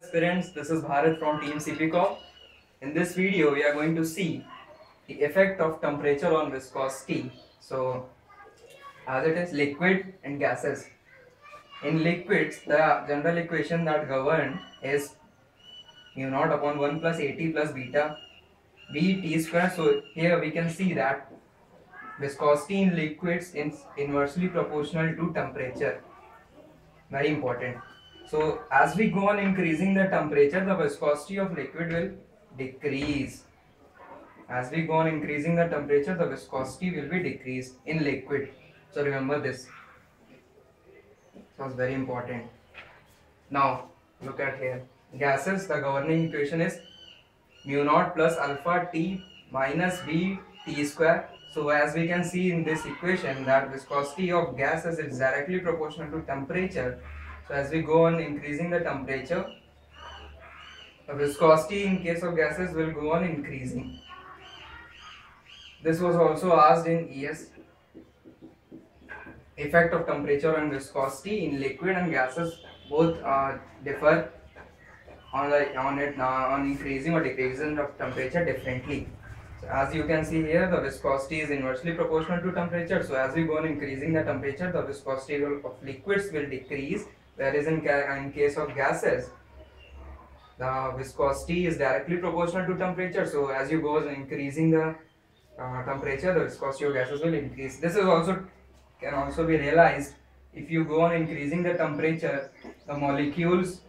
Aspirants, this is Bharat from Team CPCOP. In this video, we are going to see the effect of temperature on viscosity. So, as it is liquid and gases. In liquids, the general equation that govern is mu naught upon 1 plus At plus beta b t square. So, here we can see that viscosity in liquids is inversely proportional to temperature. Very important. So as we go on increasing the temperature, the viscosity of liquid will decrease. As we go on increasing the temperature, the viscosity will be decreased in liquid. So remember this. So it's very important. Now look at here. Gases, the governing equation is mu naught plus alpha t minus b t square. So as we can see in this equation that viscosity of gases is directly proportional to temperature. So as we go on increasing the temperature, the viscosity in case of gases will go on increasing. This was also asked in ES. Effect of temperature and viscosity in liquid and gases both differ on increasing or decreasing of temperature differently. So as you can see here, the viscosity is inversely proportional to temperature. So as we go on increasing the temperature, the viscosity of liquids will decrease, whereas in case of gases, the viscosity is directly proportional to temperature. So as you go on increasing the temperature, the viscosity of gases will increase. This is also can also be realized if you go on increasing the temperature, the molecules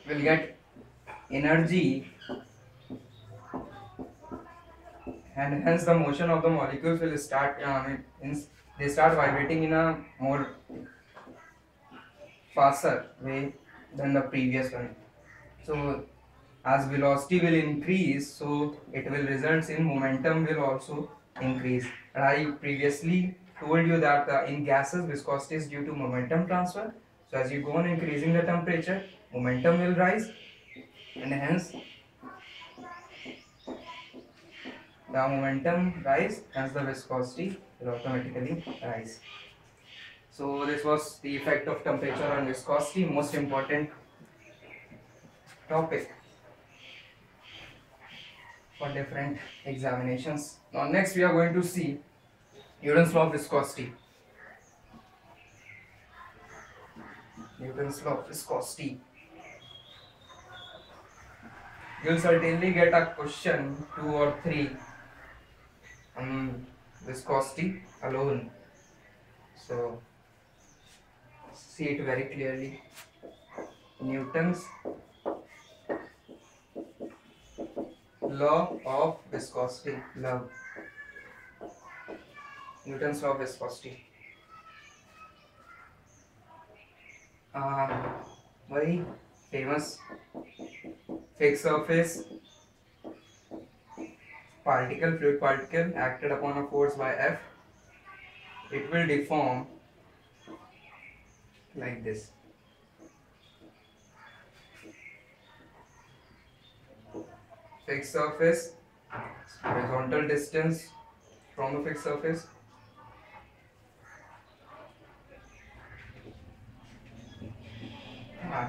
will get energy and hence the motion of the molecules will start they start vibrating in a more faster way than the previous one. So as velocity will increase, so it will result in momentum will also increase. And I previously told you that in gases viscosity is due to momentum transfer. So as you go on increasing the temperature, momentum will rise and hence the momentum rise, hence the viscosity will automatically rise. So this was the effect of temperature on viscosity, most important topic for different examinations. Now next we are going to see Newton's law of viscosity. Newton's law of viscosity. You will certainly get a question 2 or 3 on viscosity alone. So see it very clearly. Newton's law of viscosity. Newton's law of viscosity. Very famous fixed surface fluid particle acted upon a force by F. It will deform like this. Fixed surface, horizontal distance from the fixed surface.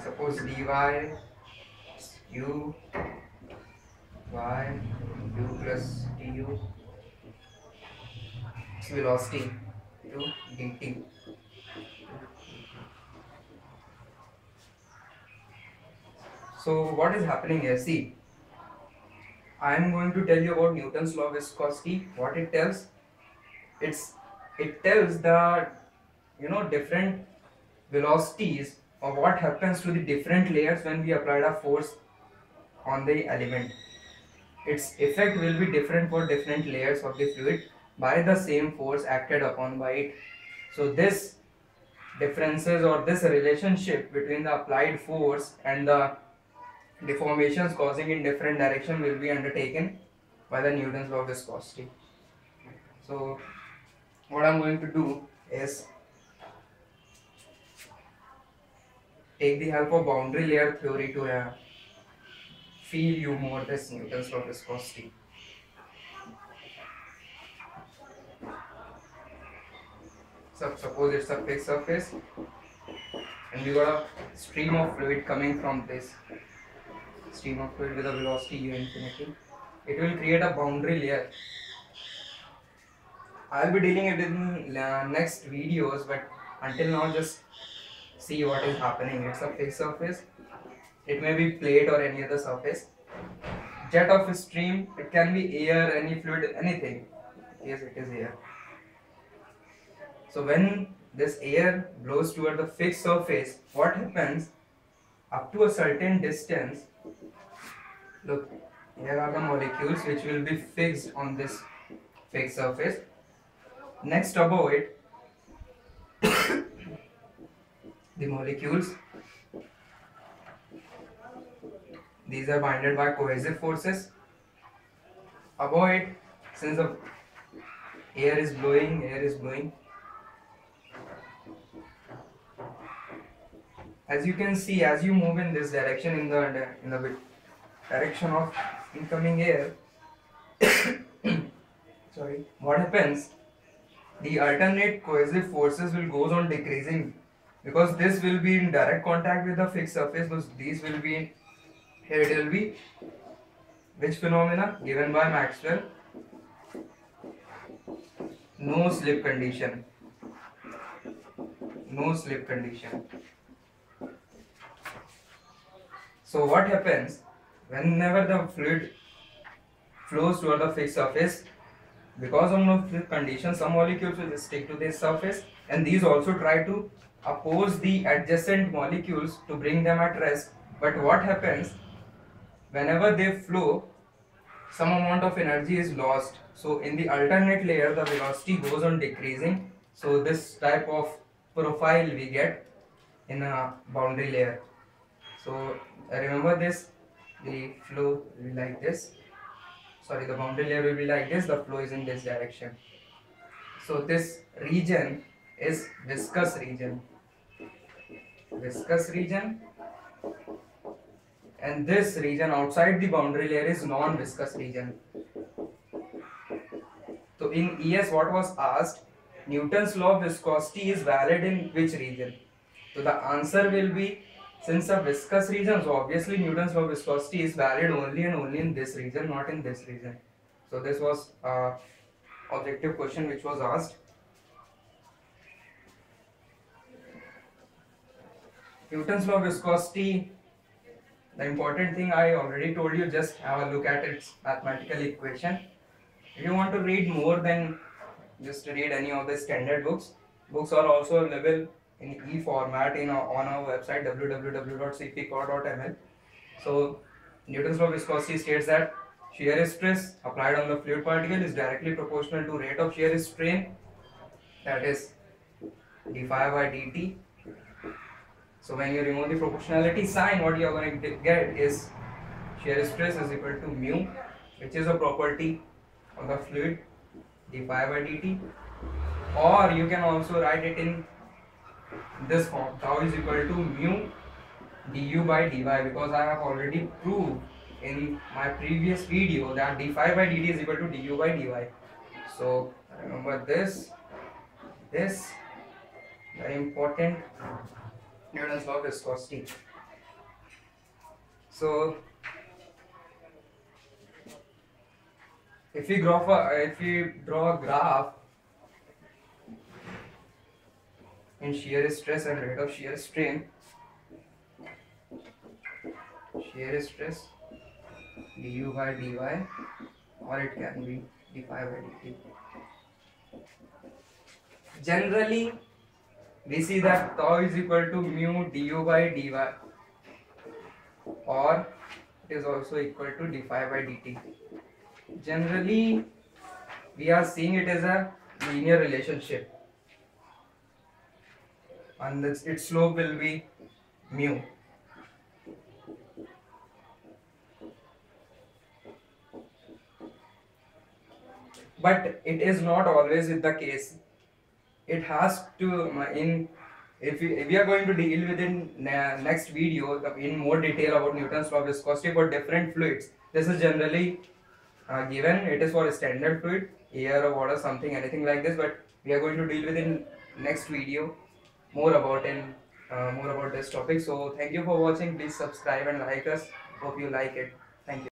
Suppose dy u y u plus du its velocity to dt. So what is happening here? See, I am going to tell you about Newton's law of viscosity. What it tells? It tells the different velocities or what happens to the different layers when we apply a force on the element. Its effect will be different for different layers of the fluid by the same force acted upon by it. So this differences or this relationship between the applied force and the deformations causing in different direction will be undertaken by the Newton's law of viscosity. So what I'm going to do is take the help of boundary layer theory to feel you more this Newton's law of viscosity. So suppose it's a fixed surface and we got a stream of fluid coming from this stream of fluid with a velocity u infinity. It will create a boundary layer. I'll be dealing it in next videos, but until now just see what is happening. It's a fixed surface. It may be plate or any other surface. Jet of a stream, it can be air, any fluid, anything. Yes, it is air. So when this air blows toward the fixed surface, what happens? Up to a certain distance, look, here are the molecules which will be fixed on this fixed surface. Next above it, the molecules, these are bounded by cohesive forces. Above it, since the air is blowing, as you can see, as you move in this direction, in the direction of incoming air, sorry, what happens? The alternate cohesive forces will goes on decreasing, because this will be in direct contact with the fixed surface. Because these will be here. It will be which phenomena given by Maxwell? No slip condition. No slip condition. So what happens whenever the fluid flows toward the fixed surface? Because of no slip condition, some molecules will stick to this surface, and these also try to oppose the adjacent molecules to bring them at rest. But what happens? Whenever they flow, some amount of energy is lost. So in the alternate layer, the velocity goes on decreasing. So this type of profile we get in a boundary layer. So remember this, the flow will be like this. Sorry, the boundary layer will be like this, the flow is in this direction. So this region is viscous region. Viscous region. And this region outside the boundary layer is non-viscous region. So in ES, what was asked, Newton's law of viscosity is valid in which region? So the answer will be, since a viscous region, so obviously Newton's law of viscosity is valid only and only in this region, not in this region. So this was objective question which was asked. Newton's law of viscosity, the important thing I already told you, just have a look at its mathematical equation. If you want to read more, then just read any of the standard books. Books are also available in e-format on our website www.cpcore.ml. So Newton's law of viscosity states that shear stress applied on the fluid particle is directly proportional to rate of shear strain, that is d phi by dt. So when you remove the proportionality sign, what you are going to get is shear stress is equal to mu, which is a property of the fluid, d phi by dt. Or you can also write it in this form, tau is equal to mu du by dy, because I have already proved in my previous video that d phi by dt is equal to du by dy. So remember this very important, Newton's law of viscosity. So if we draw a graph in shear stress and rate of shear strain, shear stress du by dy, or it can be d phi by dt. Generally we see that tau is equal to mu du by dy, or it is also equal to d phi by dt. Generally we are seeing it as a linear relationship, and its slope will be mu. But it is not always with the case. It has to, if we are going to deal with in next video in more detail about Newton's law of viscosity for different fluids. This is generally given, it is for a standard fluid, air or water, something, anything like this, but we are going to deal with in next video more about in more about this topic. So thank you for watching. Please subscribe and like us. Hope you like it. Thank you.